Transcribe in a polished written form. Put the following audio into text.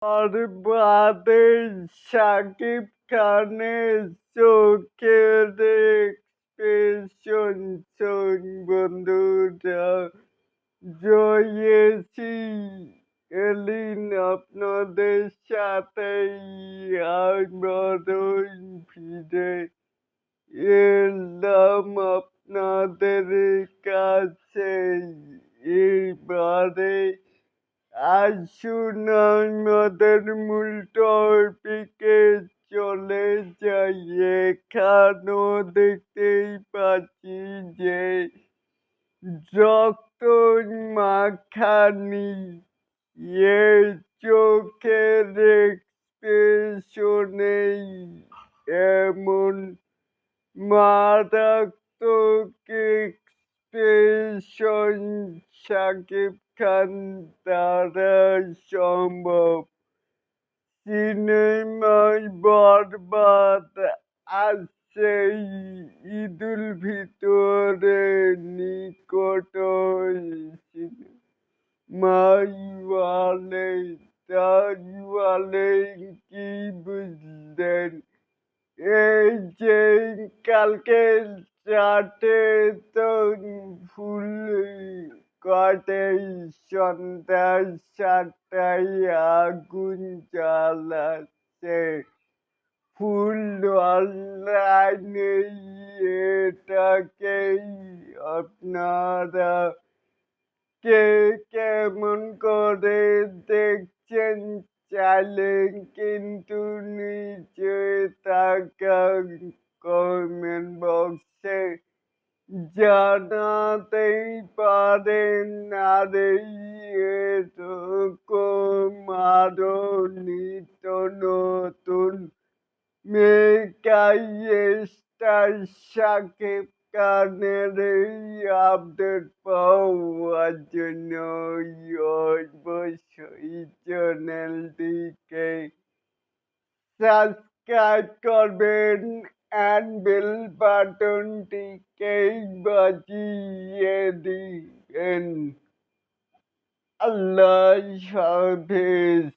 আর বাদে শাকিব খানের চোখের এক্সপ্রেশন শোন বন্ধুরা। জয়েছি এলিন আপনাদের সাথেই আবারও ফিরে এলাম আপনাদের কাছে। এবারে আসুন আমাদের মূল টপিকে চলে যাই। এখানেও দেখতেই পাচ্ছি যে রক্ত মাখানি এ চোখের এক্সপ্রেশনেই এমন মারাত্মক এক্সপ্রেশন শাকিব খান দ্বারা সম্ভব। সিনেমায় বরবাদ আসছেই, ঈদুল ফিতরে নিকটই সিনেমাইওয়ালে তাইওয়ালে কি বুঝলেন? এই যে কালকে রাতে তো ফুল কটেই সন্ধ্যা ৭টায় আগুন জ্বালাচ্ছে ফুল অনলাইনে। এটাকেই আপনারা কে কেমন করে দেখছেন চাইলে কিন্তু নিচে থাকা কমেন্ট বক্সে জানাতেই পারেন। আর এরকম আরো নিত্য নতুন মেকাই স্টার শাকিব খানের এই আপডেট পাওয়ার জন্য অবশ্যই চ্যানেলটিকে সাবস্ক্রাইব করবেন অ্যান্ড বেল বাটনটিকে বাজিয়ে দিবেন। আল্লাহ হাফেজ।